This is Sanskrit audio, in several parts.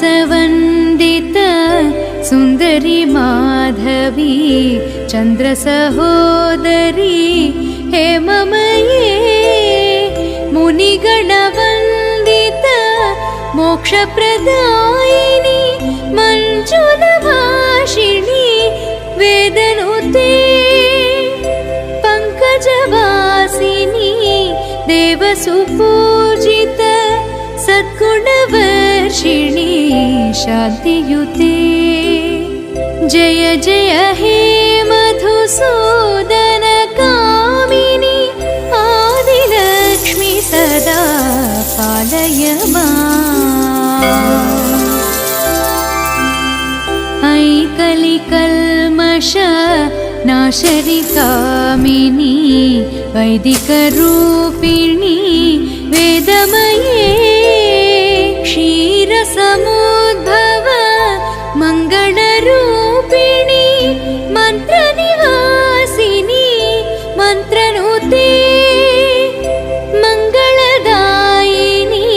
मानसवन्दित सुन्दरी माधवी चन्द्रसहोदरी हेममये मुनिगणवन्दित मोक्षप्रदायिनी मञ्जुलभाषिणी वेदनुते पङ्कजवासिनी देवसुपूजित सद्गुणवर्षिणी शान्तियुते जय जय हे मधुसूदन कामिनी आदिलक्ष्मी सदा पालय माम्। ऐ कलिकल्मष नाशरि कामिनी वैदिकरूपिणी वेदमये क्षीरसमुद्भव मङ्गलरूपिणी मन्त्रनिवासिनी मन्त्रनुते मङ्गलदायिनी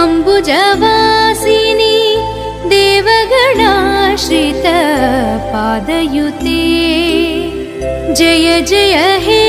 अम्बुजवासिनी देवगणाश्रित पादयुते जय जय हे